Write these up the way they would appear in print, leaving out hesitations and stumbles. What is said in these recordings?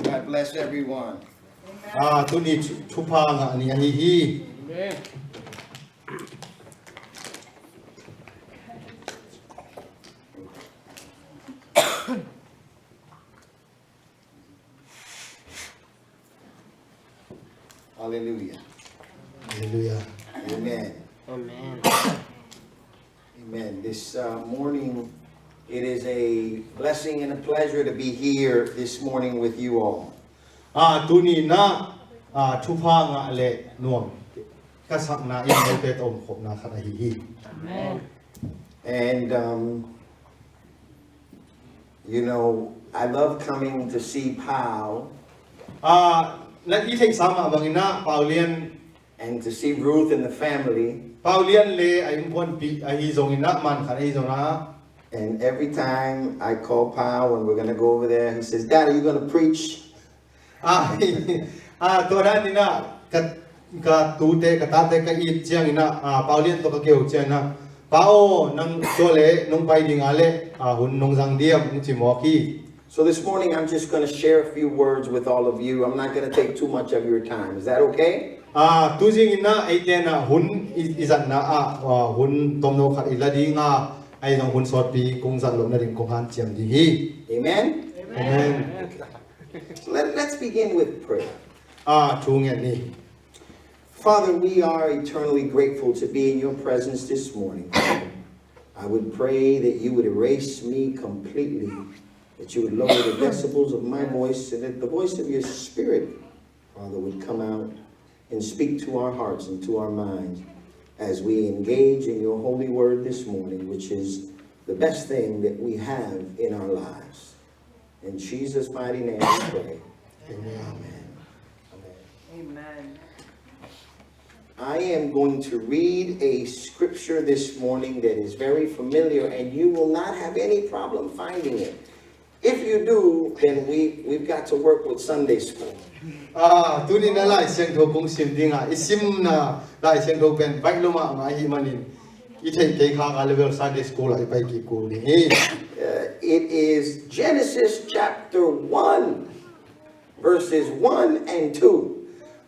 God bless everyone. Tu ni chupa nga ni ani hi. Amen. Hallelujah. Hallelujah. Amen. Amen. Amen. This morning, it is a blessing and a pleasure to be here this morning with you all. Tu ni na chupa nga le nuam. Kasak na in mo te tom khop na khana hi. Amen. And, you know, I love coming to see Pau Na i thei sama bangina Paulian and to see Ruth and the family. Paulian le ai pon pi ai zongina man khana hi zona. And every time I call Pau and we're going to go over there, he says, Dad, are you going to preach? To da ni na ka tu te ka ta te ka i chiang ina Paulian to ka keu chiang na Pao nang to le nong pai ding ale hun nong jang diam ng chi mo ki. So this morning, I'm just going to share a few words with all of you. I'm not going to take too much of your time. Is that okay? Tu jing ina ai te na hun izat na hun tom no khat iladi nga ai nong hun sot pi kung zat lo na ring kong han chiam di hi. Amen? Amen. So let's begin with prayer. Chu nge ni. Father, we are eternally grateful to be in your presence this morning. I would pray that you would erase me completely, that you would lower the decibels of my voice, and that the voice of your Spirit, Father, would come out and speak to our hearts and to our minds as we engage in your holy word this morning, which is the best thing that we have in our lives. In Jesus' mighty name we pray. Amen. Amen. I am going to read a scripture this morning that is very familiar, and you will not have any problem finding it. If you do, then we've got to work with Sunday school. Tu ni na lai siang tho kung sim dinga isim na lai siang tho pen bai lo ma ma hi manin I thei ke kha ga level Sunday school ai pai ki ko ni. It is Genesis chapter 1, verses 1 and 2.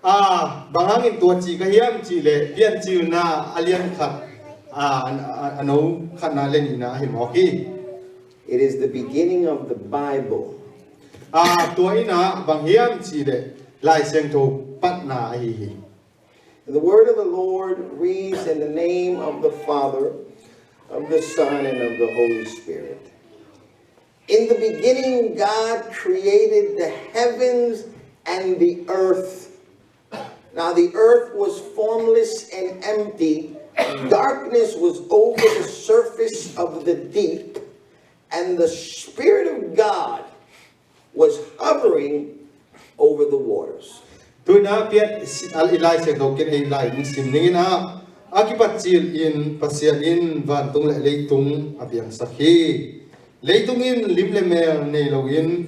Bangangin tua chi ka hiam chi le pian chi na alian khat ano khat na le ni na hi mo ki. It is the beginning of the Bible. Tua ina bang hiam chi le lai siang tho pat na hi hi. The word of the Lord reads in the name of the Father, of the Son, and of the Holy Spirit. In the beginning, God created the heavens and the earth. Now the earth was formless and empty. Darkness was over the surface of the deep. And the Spirit of God was hovering over the waters. Tu na pian ilai siang tho ken ei lai sim ning na akipat chil in pasian in van tung le leitung abiang sakhi. Leitung in lim le mer nei lo in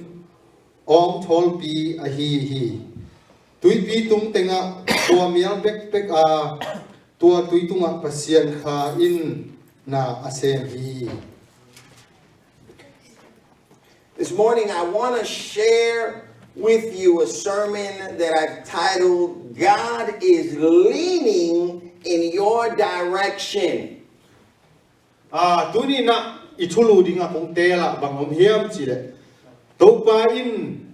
ong thol pi a hi. Tui pi tung tenga tua miang pek tua tui tunga pasian kha in na asen hi. This morning I want to share with you a sermon that I've titled, God is Leaning in Your Direction. Tu ni na itulu dinga kong tela bang om hiam chi le. To pa in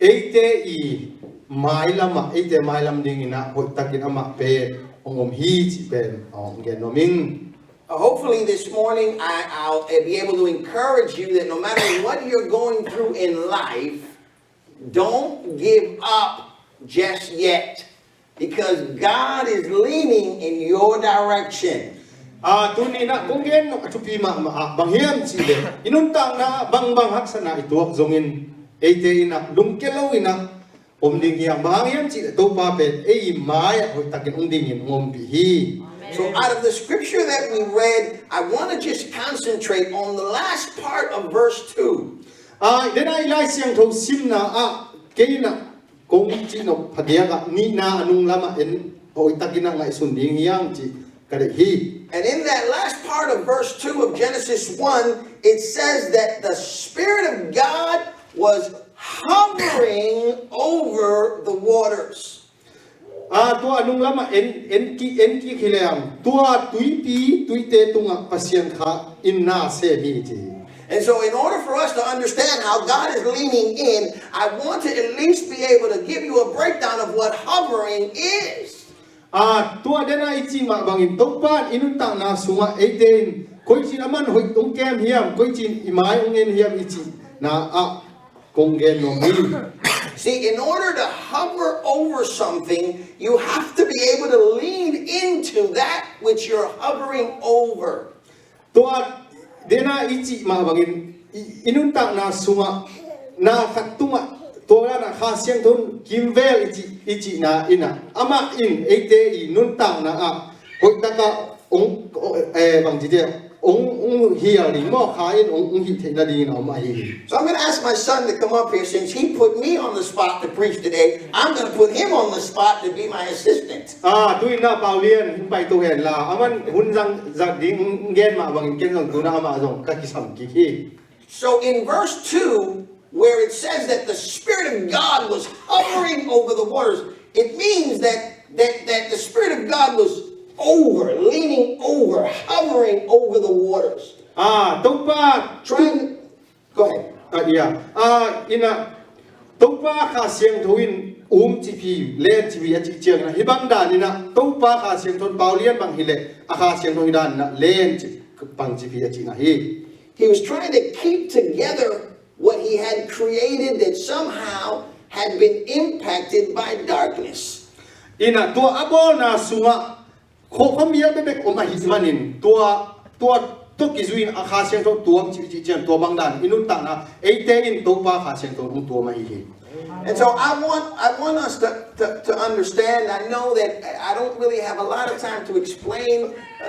eite I mai lam ding ina hot takin ama pe om hi chi pen om gen noming. Hopefully this morning I'll be able to encourage you that no matter what you're going through in life, don't give up just yet, because God is leaning in your direction. Tu ni na kung gen atupi ma bang hiam chi le. Inuntang na bang hak sana ituak zongin eite ina lumkelo ina om ding hiam bang hiam chi to pa pe ei mai hot takin ong ding in om bi hi. So out of the scripture that we read, I want to just concentrate on the last part of verse 2. Then I like siang tho sim na ke na kong chi no phadia ga ni na anung lama en hoi takina ngai sun ding hiang chi ก็ได้ฮี And in that last part of verse 2 of Genesis 1, it says that the Spirit of God was hovering over the waters. ตัวอนุลมาเอ็นกีขิเลงตัวตุยปีตุยเตตุงปัสยันขาอินนาเซมีจี And so in order for us to understand how God is leaning in, I want to at least be able to give you a breakdown of what hovering is. ตัวเดนไอจีมาบางอินตกบ้านอินุตังนาสุงะเอเดนคอยจีนมันหอยตรงแก้มเฮียมคอยจีนอิมายองเงินเฮียมอิจีนากงเกนโนมี See, in order to hover over something, you have to be able to lean into that which you're hovering over. ตัวเดนาอิจิมาบางอินุตังนาสุงะนาขัดตุงะตัวนั้นข้าเสียงทุนกิมเวลอิจินาอินะอามาอินเอเตอินุตังนาหอยตะกะองบางทีเดียองเฮียลิงมอขาอินองหิเทนาดีนอมาฮี So I'm going to ask my son to come up here. Since he put me on the spot to preach today, I'm going to put him on the spot to be my assistant. ตุยนาเปาเลียนไปตัวเห็นลาอามันหุ่นจังดิ้งเงินมาบางเกินส่งตัวนามาส่งกักิสัมกิคี So in verse 2, where it says that the Spirit of God was hovering over the waters, it means that the Spirit of God was leaning over, hovering over the waters. ตุ๊กป้า Trying, go ahead. อินะตุ๊กป้าข้าเสียงทวินจีพีเล่นจีพีอจิเจียงนะฮิบังดานินะตุ๊กป้าข้าเสียงทนเปาเลียนบางฮิเลอาข้าเสียงทนฮิดานนะเล่นบางจีพีอจินะฮี He was trying to keep together what he had created that somehow had been impacted by darkness. อินะตัวอับอลนาสุงะเขามีอะไรแบบอมาฮิสมานินตัวกิจุยอาคาเซียงตัวจีจีเจียนตัวบางด้านอินุตังนะเอเตอินตัวป้าคาเซียงตัวมาฮิ And so I want us to understand. I know that I don't really have a lot of time to explain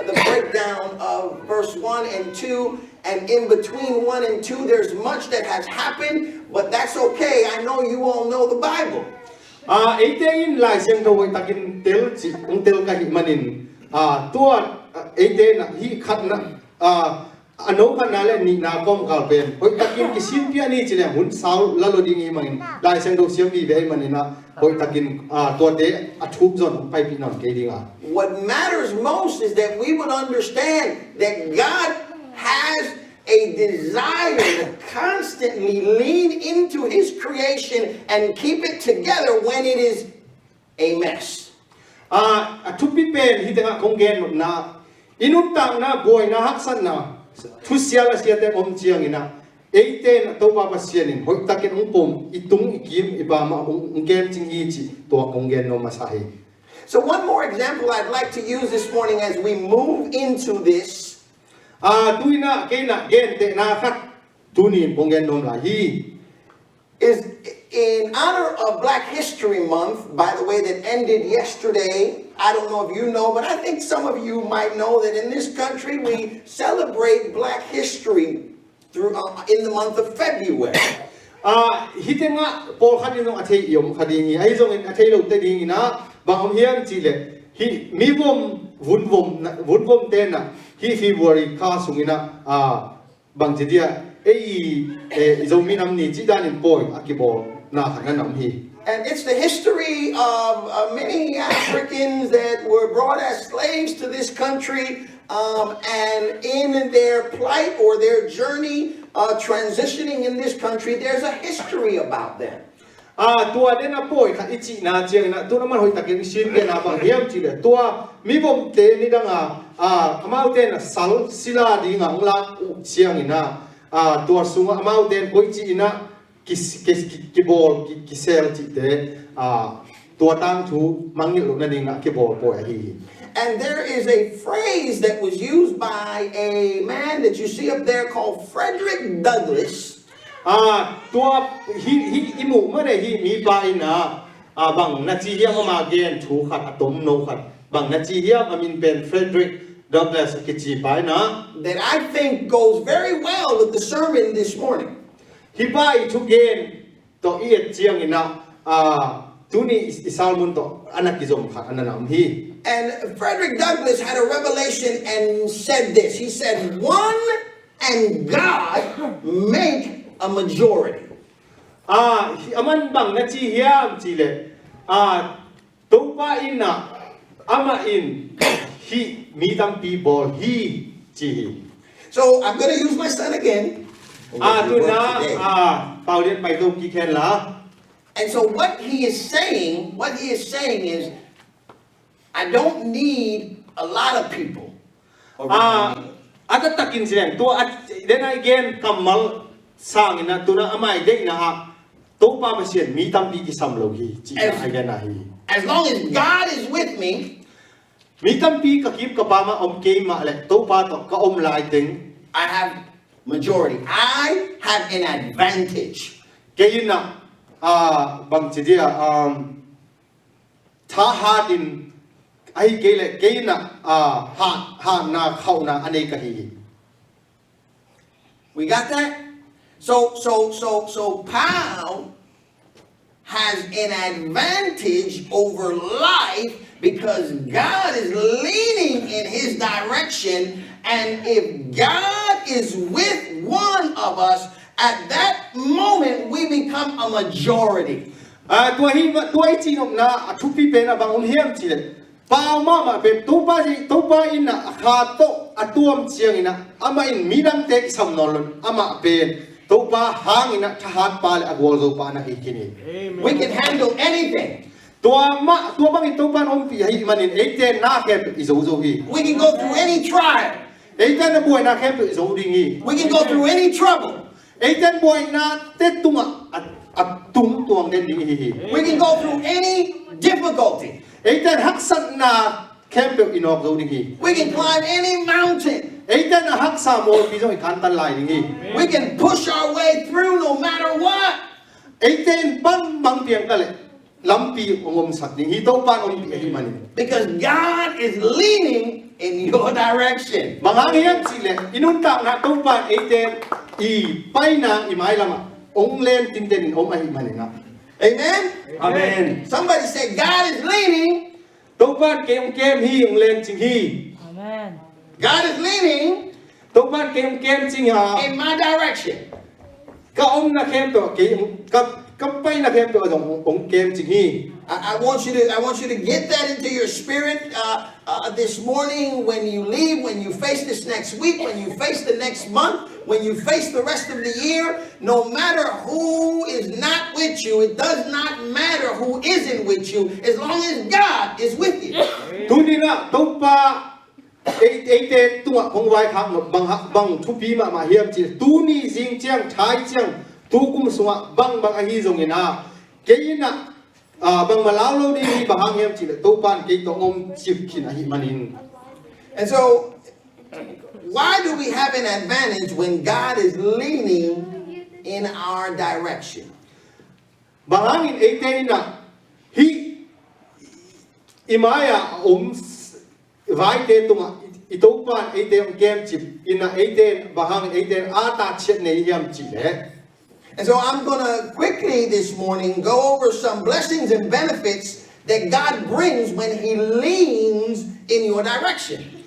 the breakdown of verse 1 and 2. And in between 1 and 2, there's much that has happened, but that's okay. I know you all know the Bible. เอเตอินลายเซียงตัวตะกินเตลจิเตลกะฮิมานินตัวเอเตนะฮิขัดนะอันนู้นกันนั่นแหละนี่นาคมกัลเป็นหอยตะกินกิสินพิอานี่จีเลยหุ่นสาวลาโลดิ้งมันลายเส้นดอกเสียงวีเวมันนะหอยตะกินตัวเตะทุบจนไปพี่น้องเกดิ้งWhat matters most is that we would understand that God has a desire to constantly lean into His creation and keep it together when it is a mess. ทุบปีเป็นฮิตงะคงเกนนะอินุตังนะบอยนะฮักสันนะทุเสียละเสียแต่อมเจียงอินะเอเตนตัวบาเสียนินหอยตะกินองปมอิตุงอิกิมอิบามาองเกนจิงฮีจิตัวคงเกนโนมาสาฮี So one more example I'd like to use this morning as we move into this. ตุยนะเกนะเกนเตนะคัดตุนีคงเกนโนมาฮี Is in honor of Black History Month, by the way, that ended yesterday. I don't know if you know, but I think some of you might know that in this country we celebrate Black history in the month of February. ฮิตงะโปลคันยงอาเทียมคดีนี้ไอ้ทรงอาเทียมเตดีนะบางเฮียงจีเลฮิมีวมวุ่นวมเตนะฮิฟีบริคาสุงินะบางจีเดียไอ้ทรงมีน้ำนี่จีดานินปอยอากิบอลนาขันน้ำฮี And it's the history of many Africans that were brought as slaves to this country, and in their plight or their journey transitioning in this country, there's a history about them. ตัวเดน่าป่วยขัดอิจินาเจียงนะตัวน้ำมันหอยตะเกียงชินเกน่าบางเฮียมจีเลยตัวมีบ่มเตนี่ดังขมาเตนะสัลศิลาดีงางลาเชียงอินะตัวสูงขมาเตนกุยจีนะกิบอลกิเซลจิเตตัวตั้งทูมังยิลุนั่นเองนะกิบอลป่วยฮี And there is a phrase that was used by a man that you see up there called Frederick Douglass. ตัวฮีอิมุเมื่อใดฮีมีปลายนะบางนาทีเฮียมาเกนถูขัดอะตอมโนขัดบางนาทีเฮียมามินเป็น Frederick Douglass กิจีปลายนะ That I think goes very well with the sermon this morning. ฮิบายทุกเกนตัวเจียงอินะตัวนี้อิสาลมุนตัวอันนักกิจมขัดอันนั้นฮี And Frederick Douglass had a revelation and said this. He said, one and God make a majority. Aman bang na chi hiam chi le to pa in na ama in hi mi tam pi bol hi chi So I'm going to use my son again. tu na pau lian pai to ki khen la. And so what he is saying is, I don't need a lot of people. Ata takin silen to at then again kamal sang ina tu na amai de na to pa ba sian mi tam pi ki sam lo hi chi na again na hi. As long as God is with me, Mi tam pi ka kip ka pa ma om ke ma le to pa to ka om lai ting I have majority. I have an advantage. ke yin na bang chi dia tha ha din ai ke le ke yin na ha na khau na ane ka hi. We got that? So Paul has an advantage over life because God is leaning in his direction, and if God is with one of us, at that moment we become a majority. Tua chi nom na thu pi pe na bang om hiam chi le pa ma pe to pa in na kha to atuam chiang ina ama in midam te sam non ama pe to pa hang ina tha hat pa le agwol zo pa na hi kini. We can handle anything. Tua bang to pa om pi hi manin ete na ke izo zo hi. We can go through any trial. Ete na boy na ke izo ding hi. We can go through any trouble. Ete boy na te tunga at tung tuang den ding hi. We can go through any difficulty. Ete hak san na ke inok zo ding hi. We can climb any mountain. Ete na hak sa mo pi zo kan tan lai ding hi. We can push our way through no matter what. Ete bang piang ka le lampi ongom sak ding hi to pan om pi hi manin. Because God is leaning in your direction. Mangang hiam si le inun ta na to pan ete I pai na I mai lama ong len tin den om ai manin na. Amen? Amen. Somebody say, God is leaning. To pan ke ong kem hi ong len ching hi. Amen. God is leaning To pan ke ong kem ching ha. in my direction. Ka om na kem to ke ka pai na kem to ong kem ching hi. I want you to get that into your spirit this morning when you leave, when you face this next week, when you face the next month, when you face the rest of the year. No matter who is not with you, it does not matter who isn't with you, as long as God is with you. Tu ni na to pa ete tunga kong wai khang bang thu pi ma hiam chi tu ni jing chiang thai chiang tu kum sunga bang a hi zong ina ke ina bang malau lo ni bahang hiam chi le to pan ke to om chip khin a hi manin. And so, why do we have an advantage when God is leaning in our direction? Bahang in ete ina hi imaya vai te tunga ito pan ete om kem chip ina ete bahang ete ata chet nei hiam chi le. And so I'm going to quickly this morning go over some blessings and benefits that God brings when he leans in your direction.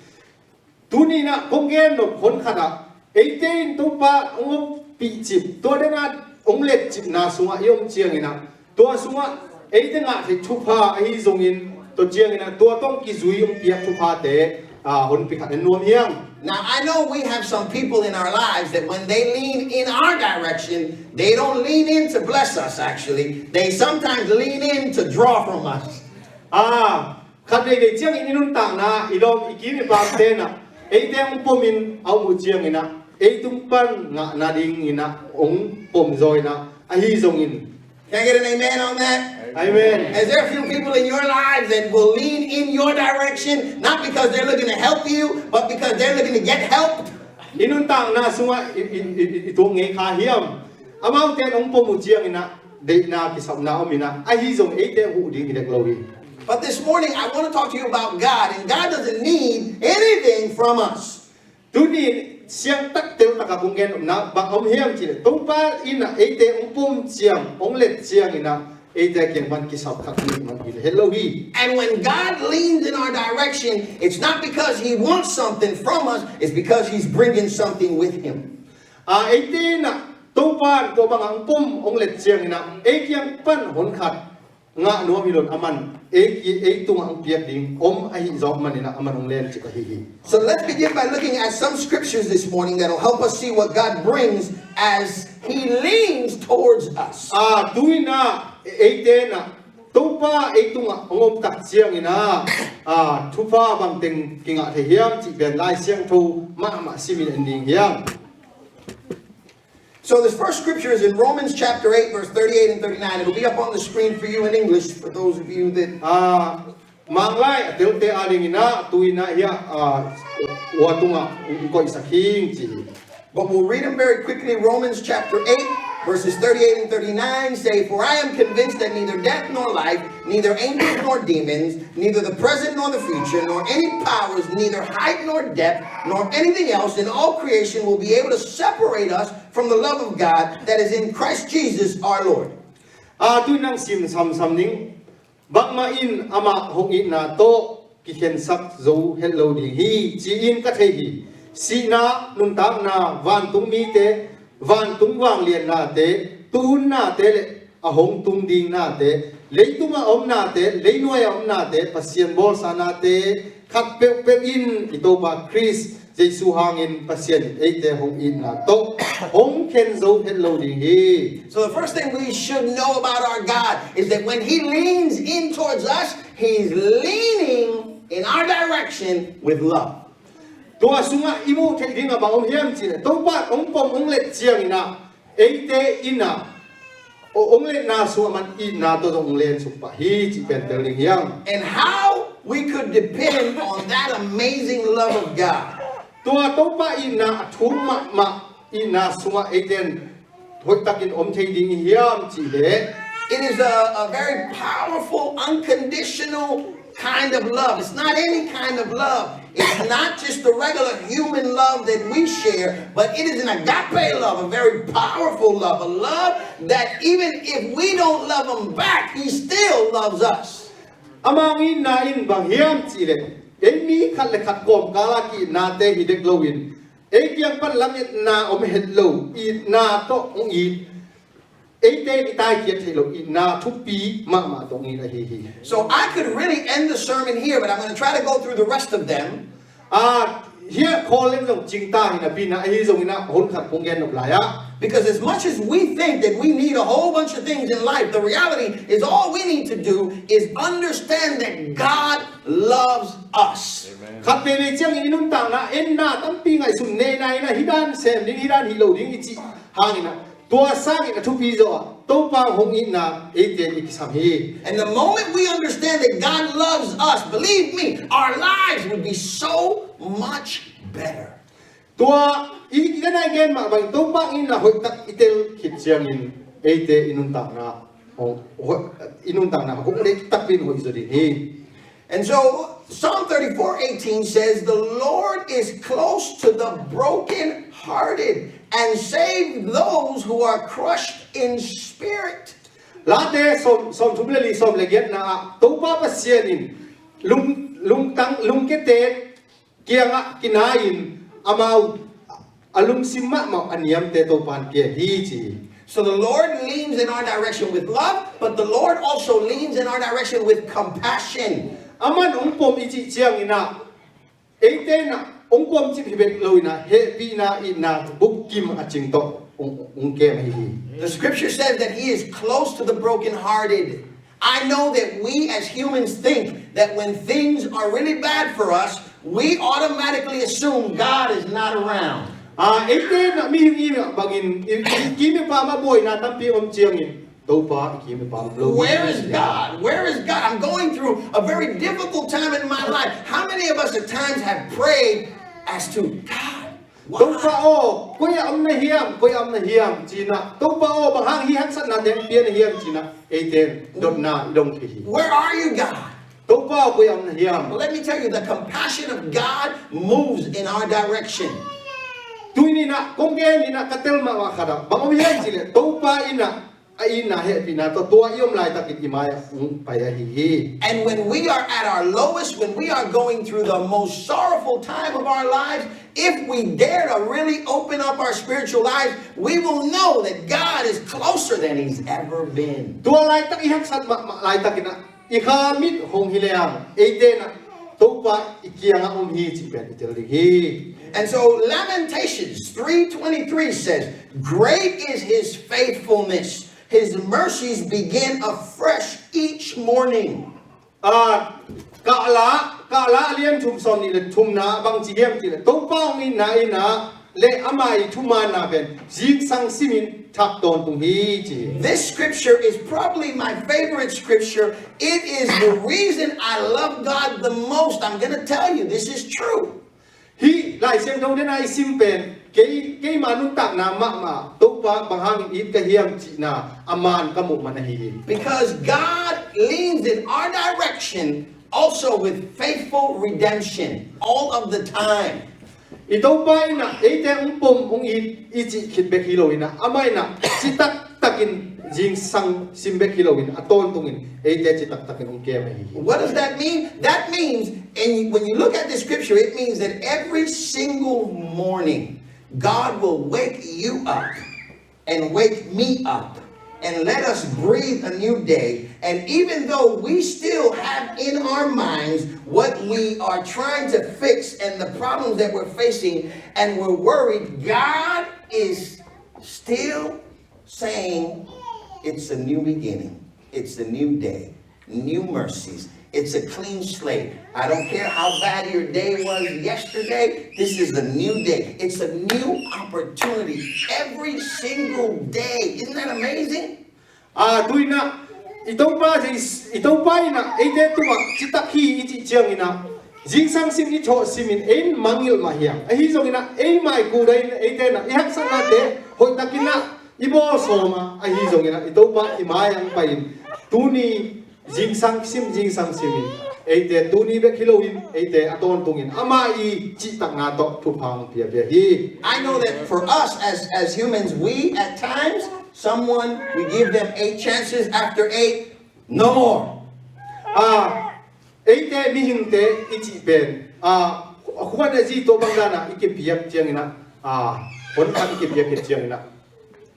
Tu ni na kong gen no khon khada ete to pa ong pi chip to de na ong let chip na sunga yom chiang ina to sunga ete nga the thu pha ai zong in to chiang ina to tong ki zui ong pia thu pha te hon pi khat nuam hiang. Now, I know we have some people in our lives that when they lean in our direction, they don't lean in to bless us, actually. They sometimes lean in to draw from us. Khat de de chiang in nun tang na idom ikin pa te na ete ong pomin au mu chiang ina e tung pan nga na ding ina ong pom zoi na a hi zong in. Can I get an amen on that? Amen. Is there a few people in your lives that will lean in your direction, not because they're looking to help you, but because they're looking to get helped? Inun tang na sunga itong nge kha hiam amau ten ong pomu chiang ina de na ki sam na om ina a hi zong ete hu ding ide glowi. But this morning, I want to talk to you about God, and God doesn't need anything from us. Tu ni siang tak tel tak kung gen na bang om hiam chi to pa ina ete ong pom chiang ong let chiang ina ate kiang man kisap khak ni man hi hello hi And when God leans in our direction, it's not because he wants something from us, it's because he's bringing something with him. ate na to pan ko bang ang pum ong let chiang ina kiang pan hon khat nga no mi lon aman tung ang piak ding ai zok man ina aman ong len chi ka hi. So let's begin by looking at some scriptures this morning that'll help us see what God brings as he leans towards us. Tuina ate na to pa tung ong tak chiang ina thu pa bang teng kinga the hiam chi ben lai siang thu ma simin ending hiam. So this first scripture is in Romans chapter 8, verse 38 and 39. It'll be up on the screen for you in English, for those of you that... Manglay atil te aling ina tuina hiya watunga ko isaking chi. But we'll read them very quickly. Romans chapter 8, verses 38 and 39 say, "For I am convinced that neither death nor life, neither angels nor demons, neither the present nor the future, nor any powers, neither height nor depth, nor anything else in all creation will be able to separate us from the love of God that is in Christ Jesus our Lord." Tuinang sim sam ning bakma in ama hongi na to kiken sak zo hello ding hi chi in ka thei hi si na nun tak na van tung mi te van tung wang lian na te tun na te le ahong tung ding na te leitung a om na te leinoi om na te pasien bol sa na te khat pe in itoba Chris Jesu hangin pasien ate hong in na to hong ken zo hello ding hi. So the first thing we should know about our God is that when he leans in towards us, he's leaning in our direction with love. Tua sunga imu thei dinga ba om hiam chi to pa ong pom ong let chiang ina ate ina ong let na su man ina to ong len su pa hi chi pen tel ling yang. And how we could depend on that amazing love of God. Tua to pa ina thum ma ina sunga aten thoi takin om thei ding hiam chi le. It is a very powerful, unconditional kind of love. It's not any kind of love. It's not just the regular human love that we share, but it is an agape love, a very powerful love, a love that even if we don't love him back, he still loves us. Amangin na in bang hiam chi le. Emi khat le khat kom kala ki na te hi dek lowin. Kyang pan lamit na om hello I na to ong I So I could really end the sermon here, but I'm going to try to go through the rest of them. Because as much as we think that we need a whole bunch of things in life, the reality is all we need to do is understand that God loves us. And the moment we understand that God loves us, believe me, our lives would be so much better. And so Psalm 34:18 says, "The Lord is close to the broken-hearted and save those who are crushed in spirit." So the Lord leans in our direction with love, but the Lord also leans in our direction with compassion. The scripture says that he is close to the brokenhearted. I know that we as humans think that when things are really bad for us, we automatically assume God is not around. Where is God? Where is God? I'm going through a very difficult time in my life. How many of us at times have prayed as to God? Where are you, God? Well, let me tell you, the compassion of God moves in our direction. ai na he pina to tua iom lai takit imaya paya hi. And when we are at our lowest, when we are going through the most sorrowful time of our lives, if we dare to really open up our spiritual lives, we will know that God is closer than He's ever been. Tua lai tak ihak sat lai takina ikamit hong hileang eite na topa ikianga hi chipen iterlihi. And so Lamentations 3:23 says, "Great is His faithfulness. His mercies begin afresh each morning." Kala alian thum som ni le thum na bang chiam ti le topa mi na ina le amai thuma na ben jing sang simin thak don tung hi chi. This scripture is probably my favorite scripture. It is the reason I love God the most. I'm going to tell you, this is true. Hi lai sem thong den ai sim pen ke manun tak na ma topa bang hang it ka hiam chi na aman ka mu man hi. Because God leans in our direction also with faithful redemption all of the time. Ito pa ina ite pom it ichi khit be kiloina amai na chitak takin jing sang simbe kilowin aton tungin ite chitak takin ke mai. What does that mean? That means, and when you look at the scripture, it means that every single morning God will wake you up and wake me up and let us breathe a new day. And even though we still have in our minds what we are trying to fix and the problems that we're facing, and we're worried, God is still saying it's a new beginning. It's a new day, new mercies. It's a clean slate. I don't care how bad your day was yesterday. This is a new day. It's a new opportunity every single day. Isn't that amazing? Tuina itong pa ina ite tuma chitaki iti chiang ina jing sang sim ni tho simin ein mangil mahiang ahi zong ina ei mai ku dai ite na ihak san na te hoi takina ibo soma ahi zong ina itong pa imayang pain tuni jing sang simin ite tuni be kilowin ite aton tungin amai chitak na to thupang pia pia hi. I know that for us as humans, we at times, we give them 8 chances. After 8, no more. Ite mihing te ichi ben kuan aji to bangdana ikipiak chiang ina kon kan ikipiak chiang ina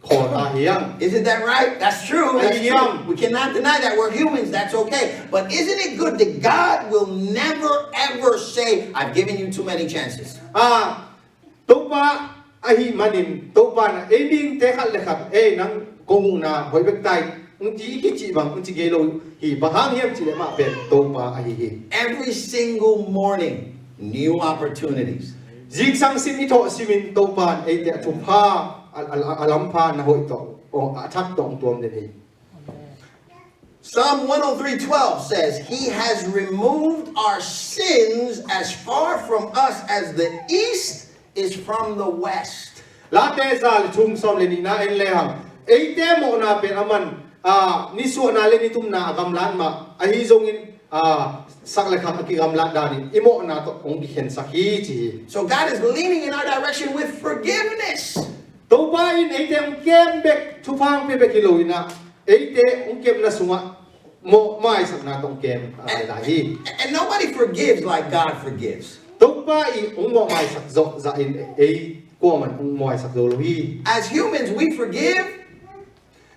khon hiang. Isn't that right? That's true. That's true. We cannot deny that. We're humans. That's okay. But isn't it good that God will never ever say, "I've given you too many chances"? Topa ahi manin topa na ending te khat lekhat nang kongu na hoibek tai unti ikichi bang unti gelo hi bahang hiam chi le ma pen topa ahi hi. Every single morning, new opportunities. Jing sang sim ito simin topa te thumpa alampa na hoi to o athak tong tuam den hi. Psalm 103:12 says, "He has removed our sins as far from us as the east is from the west." La te zal chung som le ni na en le ham eite mo na pen aman ni su na le ni tum na gamlan ma ahi zongin sak le kham ki gamlan dani imo na to ong di hen sakhi chi. So God is leaning in our direction with forgiveness. To ba in eite ong kem bek thupang pe be kiloina eite ong kem na sunga mo mai sak na tong kem lahi. And nobody forgives like God forgives. To ba I ong mo mai sak zo za in ko man ong mo sak zo lohi. As humans, we forgive.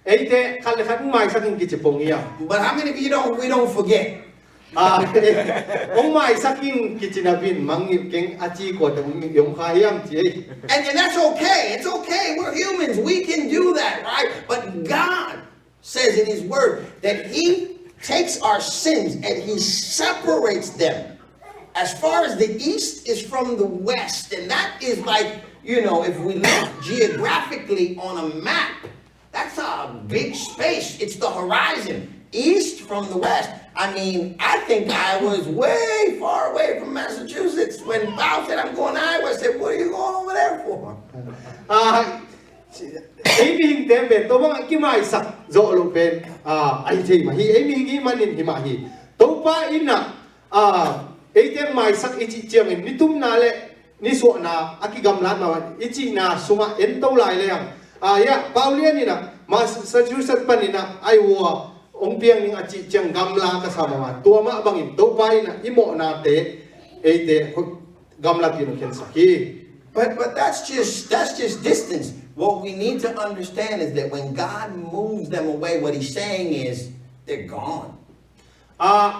Eite khal khat mai sak in ki chipong iya. But how many of you we don't forget? Ong mai saking kitinabin mangip keng achi ko ta yung khayam chi. And that's okay. It's okay. We're humans. We can do that, right? But God says in His Word that He takes our sins and He separates them as far as the east is from the west. And that is like, if we look geographically on a map, that's a big space. It's the horizon. East from the west. I mean, I think I was way far away from Massachusetts when Bow said, "I'm going to Iowa." I said, "What are you going over there for?" Aiming tembe to bang kimai sak zo lo pen ai thei ma hi aiming manin hi ma hi to pa ina eite mai sak ichi chiang ni tum na le ni so na aki gamlan ma ichi na sunga en to lai le ya paulian ina mas sa Jerusalem panina ay wa ong piang ning achi chang gamla kasama ma tuama bangin to pai na imo na te ete gamla pino ken sahi. But that's just distance. What we need to understand is that when God moves them away, what He's saying is they're gone.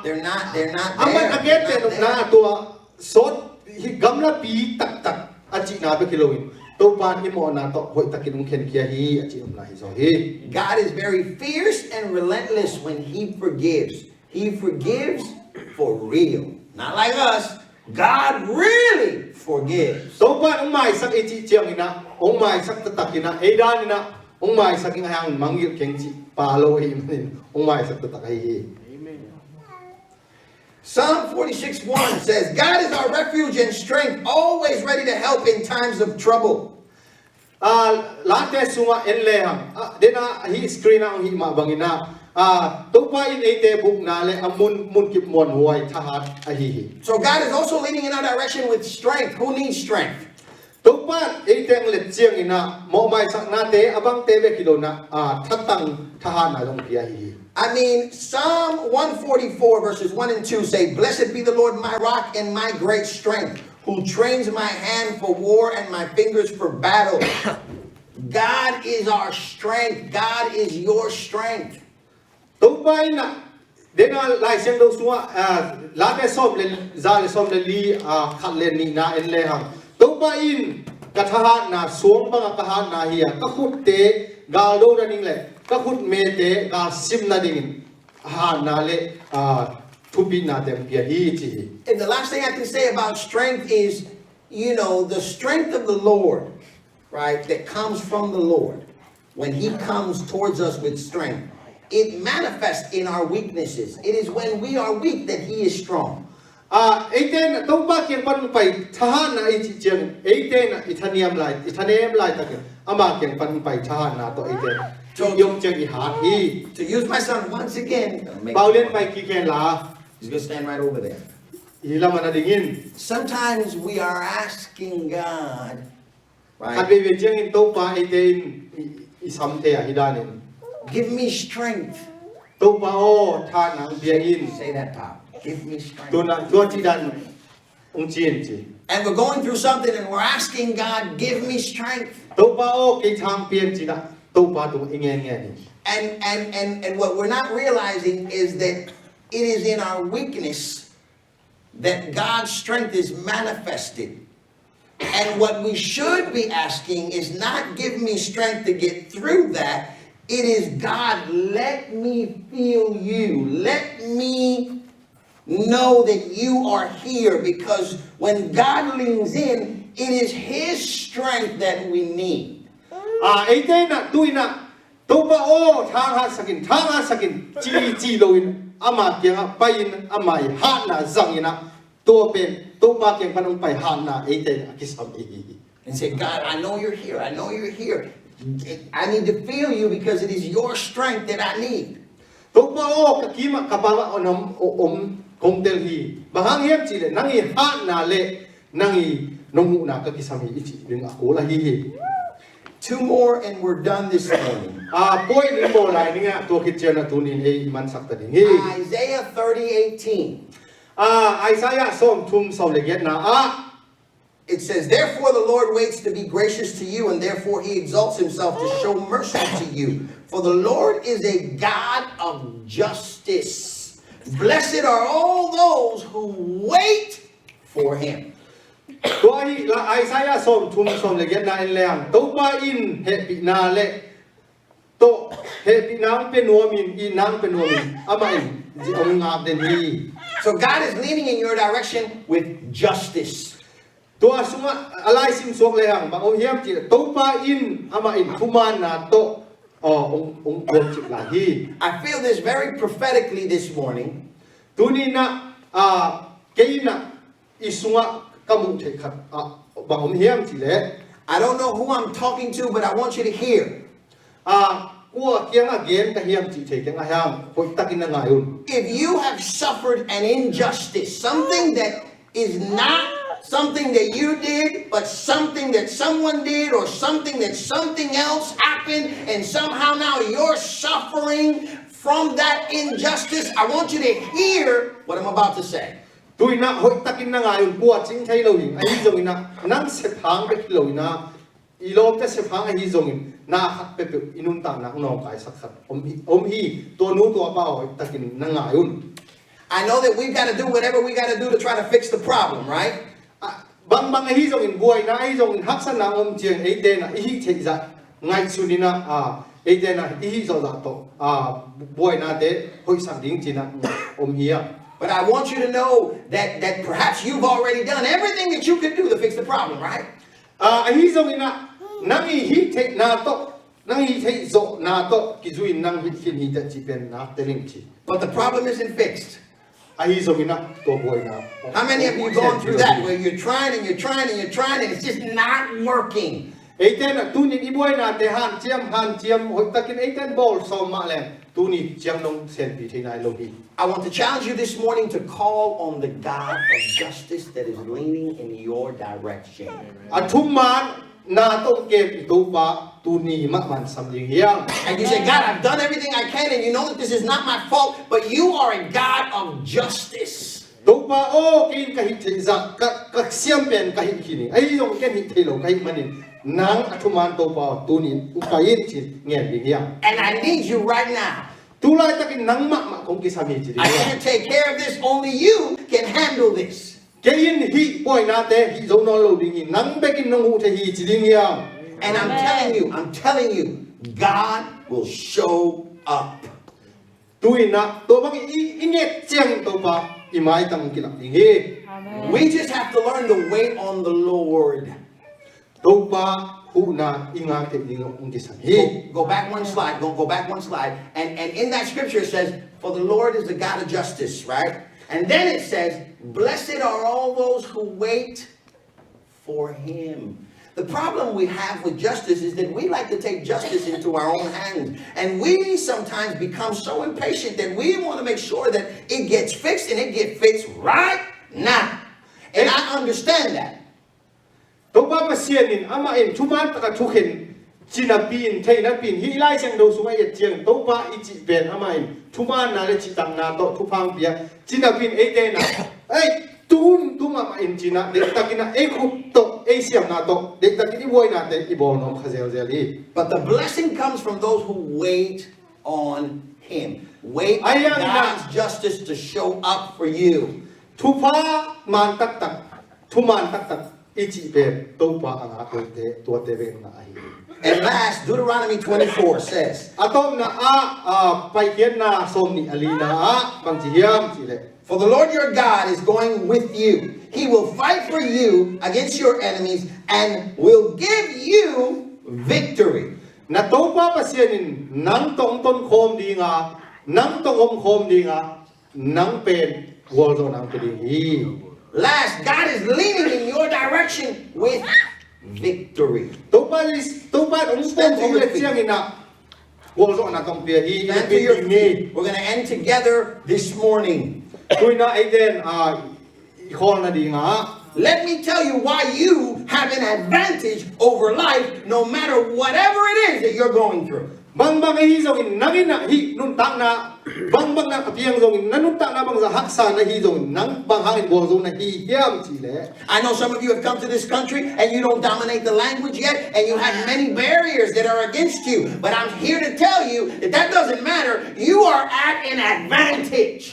They're not there. Aman again They're te not na tua sot gamla pi tak tak achi na be kilowin to pan imo na to hoi takinung ken kia hi achi na hi so hi. God is very fierce and relentless when He forgives. He forgives for real. Not like us. God really forgives. So pan umay sak ichi chiang ina umay sak tatakina edan ina umay sak hang mangil kengchi palo hi manin umay sak tatakai hi. Psalm 46:1 says, God is our refuge and strength, always ready to help in times of trouble. Late sunga enlehang dena hi screen ang hi mabangina topa in ete buk nale amun mun kip mon huai thahat ahi. So God is also leading in our direction with strength. Who needs strength? Topa ete ang let chiang ina mo mai sak na te abang tebe kilona thatang thahan na long pia hi. I mean, Psalm 144 verses 1 and 2 say, Blessed be the Lord my rock and my great strength, who trains my hand for war and my fingers for battle. God is our strength. God is your strength. Topa ina dena lai siang do suwa late som le zale som le li khat le ni na enlehang topa in kathahan na suang banga kahan na hiya kakut te gal do na ning le kakut me te ga sim na ding ha na le thupi na dem pia hi chi. And the last thing I can say about strength is, the strength of the Lord, right, that comes from the Lord, when He comes towards us with strength, it manifests in our weaknesses. It is when we are weak that He is strong. Eiten topa kyang pan pai thahan na ichi chiang eiten ithaniam lai tak ama kyang pan pai thahan na to eiten yong chang I hat hi To use my son once again, paulen pai ki ken la he's going to stand right over there. hila mana dingin Sometimes we are asking God, kan right, be be chiang in topa eiten isam the hidanin give me strength. topa o tha nang bia in Say that, Pop. Give me strength. tua chi dan ong chien chi And we're going through something and we're asking God, give me strength. topa o ke thang pian chi na topa tu ingen nge ni. And what we're not realizing is that it is in our weakness that God's strength is manifested. And what we should be asking is not give me strength to get through that. It is God, let me feel you. Let me know that you are here, because when God leans in, it is His strength that we need. Eiten na tuina topa o thang ha sakin chi loin ama kyang pain amai ha na zangina to pen topa kyang panong pai ha na eiten akisam i. And say, God, I know you're here. I know you're here. I need to feel you because it is your strength that I need. Topa o kakima kapanga onom kongtel hi bahang hiam chi le nangi ha na le nangi nongu na kakisam hi ichi ring ako la hi. Two more and we're done this morning. Point ni mo lai ni nga to kitchen na tunin e man sakta ding hi. Isaiah 30:18. Isaiah som thum som le get na It says, Therefore the Lord waits to be gracious to you, and therefore He exalts Himself to show mercy to you. For the Lord is a God of justice. Blessed are all those who wait for Him. Tuai la Isaiah som thum som le get na in leang to pa in he pi na le to he pi nang penuamin in nang penuamin ama in ji ong ngap den hi. So God is leaning in your direction with justice. Tua sunga alai sim sok leang ba ong hiam chi to pa in ama in thuman na to ong kon chi la hi. I feel this very prophetically this morning. Tuni na keina isunga kamu the khat ba ong hiam chi le I don't know who I'm talking to, but I want you to hear. Kwa kiang again ka hiam chi the kyang ahang ko takin na ngayon. If you have suffered an injustice, something that is not something that you did, but something that someone did, or something that something else happened, and somehow now you're suffering from that injustice. I want you to hear what I'm about to say. Tui na hoi takin na ngayon puat sing thay lo ing ai zong ina nang se phang be lo ina ilom te se phang ai zong in na khat pe pe inun ta na no kai sak khat om hi to nu to pa hoi takin na ngayon. I know that we've got to do whatever we got to do to try to fix the problem, right? Bang bang ai zong in buai na ai zong in hak san na om chiang ai te na hi che za ngai sunina ai te na hi zo za to buai na te hoi sang ding china om hi. But I want you to know that perhaps you've already done everything that you could do to fix the problem, right? Ai zong ina nang hi te na to nang hi te zo na to ki zui nang hi kin hi ta chi pen na te ling chi. But the problem isn't fixed. Ai zong ina to buai na. How many of you gone through that where you're trying and you're trying and you're trying and it's just not working? Ai te na tu ni buai na te han chiam hoi takin ai ten bol so ma le tu ni chiam nong sen pi the nai lo hi. I want to challenge you this morning to call on the God of justice that is leaning in your direction. Athum man na to ke tu pa tu ni ma man sam ding hiang. And you say, God, I've done everything I can, and you know that this is not my fault, but you are a God of justice. Tu pa o kin ka hi the za ka siam pen ka hi ni. Ai yong ken hi the lo ka hi manin nang athum man tu pa tu ni u ka yin chi ngen ding hiang. And I need you right now. Tu lai takin nang ma kong ki sami chi. I can't take care of this, only you can handle this. Ke yin hi boy na te hi zo no lo ding nang be kin nong hu the hi chi ding hiang. And I'm telling you, God will show up. Tu na to bang i nge chiang to pa i mai tang ki lam ding hi. We just have to learn to wait on the Lord. To pa hu na inga te ding ong ki sam hi. Go back one slide. Go back one slide. And in that scripture it says, for the Lord is the God of justice, right? And then it says, blessed are all those who wait for him. The problem we have with justice is that we like to take justice into our own hands. And we sometimes become so impatient that we want to make sure that it gets fixed and it gets fixed right now. And I understand that. To pa pa sian in ama in thuman ta ka thukin china pin thei na pin hi lai sang do sunga ye chiang to pa I chi ben ama in thuman na le chi tang na to thu phang pia china pin e te na ai tun tu ma in china de takina e khup to e siam na to de takini boy na te I bon nom khazel zeli. But the blessing comes from those who wait on him. Wait on God's justice to show up for you. Thu pha man tak tak thu man tak tak I chi ben to pa anga to te ve na ai. And last, Deuteronomy 24 says, Atom na pai hian na som ni alina bang chi hiam chi le. for the Lord your God is going with you. He will fight for you against your enemies and will give you victory. Na to pa pasianin nang tong ton khom di nga nang tong om khom di nga nang pen wol do nang ke ding hi. Last, God is leaning in your direction with victory. To pa ong tom le chiang ina wol do na tong pia hi Stand to your feet. We're going to end together this morning. Tui na ai den khol na di nga. Let me tell you why you have an advantage over life no matter whatever it is that you're going through. Bang bang hi zong in nangin na hi nun tak na bang bang na apiang zong in nanun tak na bang za haksa na hi zong nang bang hangin bo zong na hi hiam chi le. I know some of you have come to this country and you don't dominate the language yet and you have many barriers that are against you. But I'm here to tell you that doesn't matter. You are at an advantage.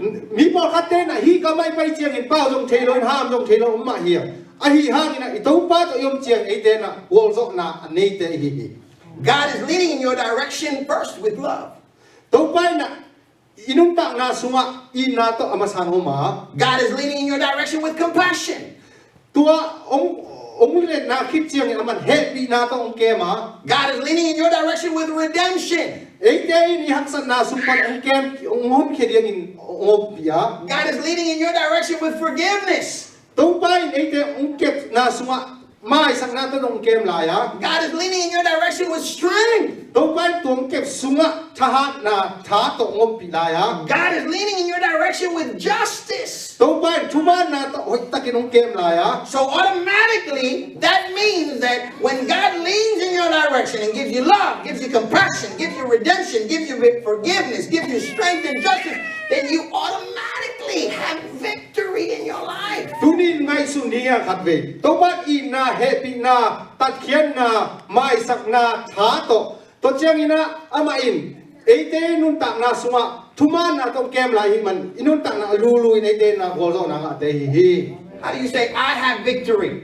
Mi bo khatte na hi ka mai pai chiang in pao zong thelo in ham zong thelo ma hi a hi hang ina I to pa to yom chiang ai te na wol zo na nei te hi. God is leading in your direction first with love. To pa na inum tak na sunga in na to amasan ho ma. God is leading in your direction with compassion. Tua ong le na khit chiang in aman he pi na to ong ke ma. God is leading in your direction with redemption. Ai te ni haksan na sumpan ong kem ong hon khediang in ong pia. God is leading in your direction with forgiveness. To pa ai te ong kep na sunga mai sang na to dong kem la ya God is leaning in your direction with strength. to ban tuang kep sunga tha na tha to ngom pi la ya God is leaning in your direction with justice. to ban thu ban na to hoi takin ong kem la ya So automatically, that means that when God leans in your direction and gives you love, gives you compassion, gives you redemption, gives you forgiveness, gives you strength and justice, then you automatically have victory in your life. tunin ngai sun dia khat ve to ban in na happy na tat khian na mai sak na tha to chiang ina ama in ate nun tak na sunga thuman na to kem la hi man inun tak na lu lu in ate na gol zo na nga te hi How do you say, I have victory?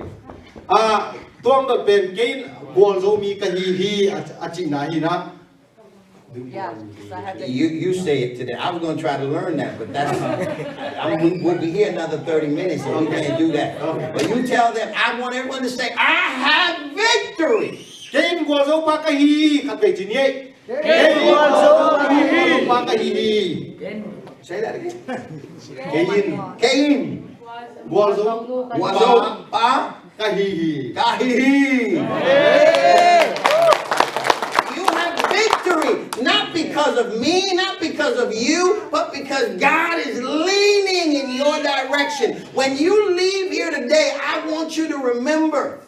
tuang dot ben gain gol zo mi ka hi a chi na hi na Yeah, because I have the You say it today. I was going to try to learn that, but we'll be here another 30 minutes, so we can't do that. But you tell them, I want everyone to say, I have victory. gain gol zo pa ka hi khat ve chi ni Gain gol zo pa ka hi Say that again. gain Cain. gol zo Wazo. Pa. ka hi Kahihi. You have victory, not because of me, not because of you, but because God is leaning in your direction. When you leave here today, I want you to remember,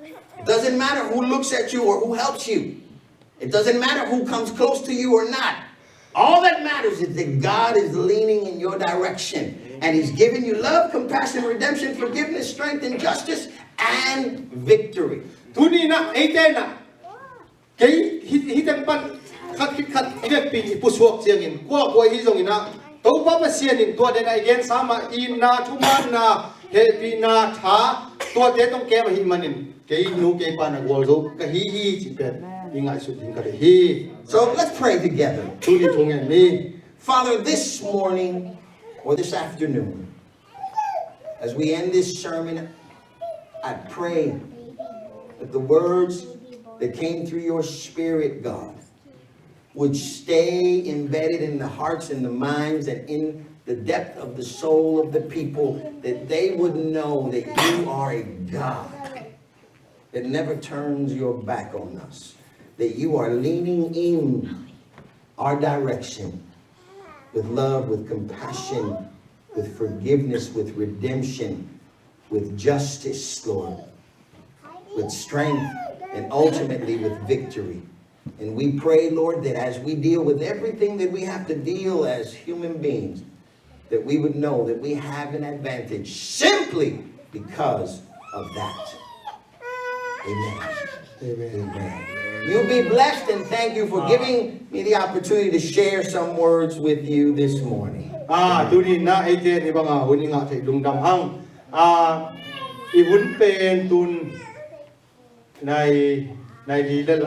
it doesn't matter who looks at you or who helps you. It doesn't matter who comes close to you or not. All that matters is that God is leaning in your direction. And He's giving you love, compassion, redemption, forgiveness, strength, and justice, and victory. tuni na ate na cái hitan pan khat việc pi pusuak chiang in kwa hi zong ina to pa pa sian in to den again sama in na thuman na happy na tha to te tong ke hi manin ke nu ke pa na gol zo ka hi chi pen ingai su din ka hi So let's pray together. tuni thong en ni Father, this morning or this afternoon, as we end this sermon, I pray that the words that came through your Spirit, God, would stay embedded in the hearts and the minds and in the depth of the soul of the people, that they would know that you are a God that never turns your back on us, that you are leaning in our direction with love, with compassion, with forgiveness, with redemption, with justice, Lord, with strength, and ultimately with victory. And we pray, Lord, that as we deal with everything that we have to deal as human beings, that we would know that we have an advantage simply because of that. Amen. Amen. You be blessed, and thank you for giving me the opportunity to share some words with you this morning. tuni na ate ni banga huni nga thei dung dam hang i hun pen tun nai li